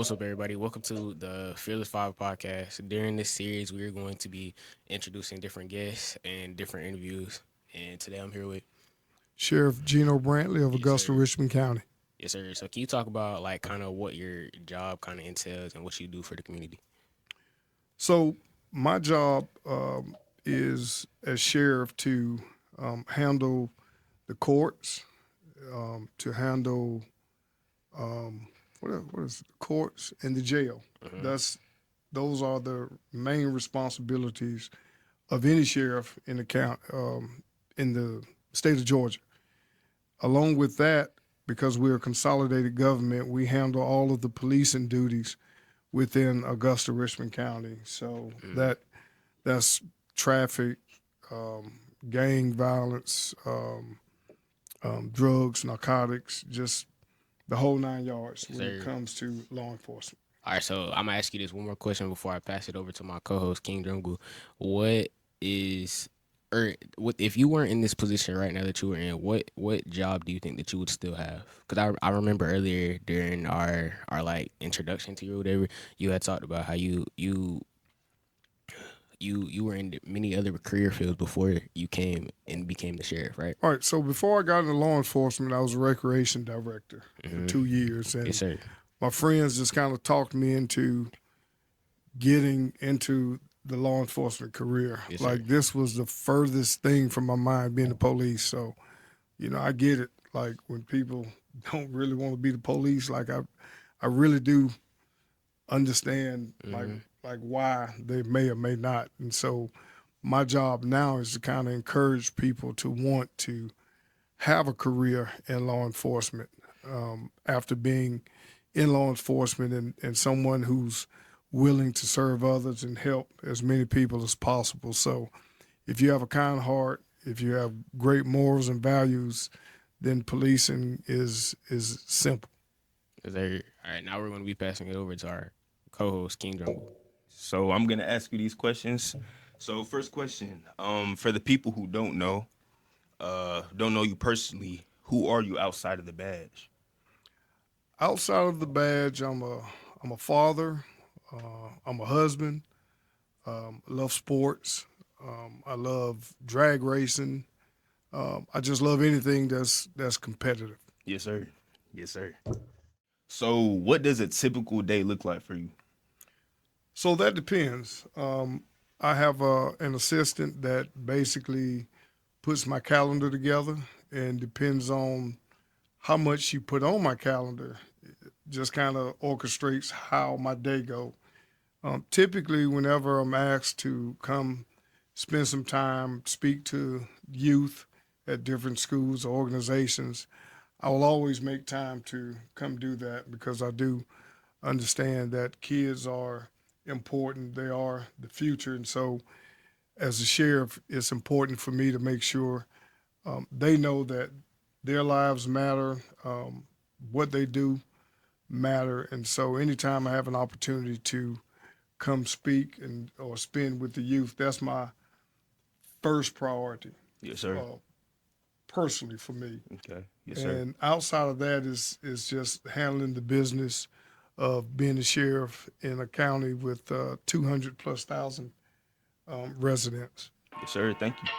What's up, everybody? Welcome to the Fearless Five podcast. During this series, we are going to be introducing different guests and different interviews. And today I'm here with, Sheriff Gino Brantly of yes, Augusta, sir. Richmond County. Yes, sir. So, can you talk about like kind of what your job kind of entails and what you do for the community? So my job is as sheriff to handle the courts, to handle what is it? Courts and the jail. Mm-hmm. Those are the main responsibilities of any sheriff in the in the state of Georgia. Along with that, because we're a consolidated government, we handle all of the policing duties within Augusta, Richmond County. So that's traffic, gang violence, drugs, narcotics, just the whole 9 yards Yes, when it sir. comes to law enforcement. All right, so I'm gonna ask you this one more question before I pass it over to my co-host King Jungle. What is, or what if you weren't in this position right now that you were in? What job do you think that you would still have? Because I remember earlier during our like introduction to you or whatever, you had talked about how you were in many other career fields before you came and became the sheriff, right? All right, so before I got into law enforcement, I was a recreation director for Mm-hmm. 2 years, Yes, and sir. my friends just kind of talked me into getting into the law enforcement career. Yes, sir. Like this was the furthest thing from my mind being the police. So, I get it. Like when people don't really want to be the police, like I really do understand Mm-hmm. like why they may or may not. And so my job now is to kind of encourage people to want to have a career in law enforcement after being in law enforcement and someone who's willing to serve others and help as many people as possible. So if you have a kind heart, if you have great morals and values, then policing is simple. Yes, sir. All right, now we're going to be passing it over to our co-host King Jungle. So I'm gonna ask you these questions. So first question, for the people who don't know you personally, who are you outside of the badge? Outside of the badge, I'm a father, I'm a husband, I love sports, I love drag racing. I just love anything that's competitive. Yes, sir. Yes, sir. So what does a typical day look like for you? So that depends. I have an assistant that basically puts my calendar together, and depends on how much she put on my calendar, just kind of orchestrates how my day go. Typically, whenever I'm asked to come spend some time, speak to youth at different schools or organizations, I will always make time to come do that because I do understand that kids are important. They are the future. And so, as a sheriff, it's important for me to make sure they know that their lives matter, what they do matter. And so, anytime I have an opportunity to come speak and or spend with the youth, that's my first priority, Yes, sir. uh, personally for me. Okay. Yes, sir. And outside of that is just handling the business of being a sheriff in a county with 200 plus thousand residents. Yes, sir. Thank you.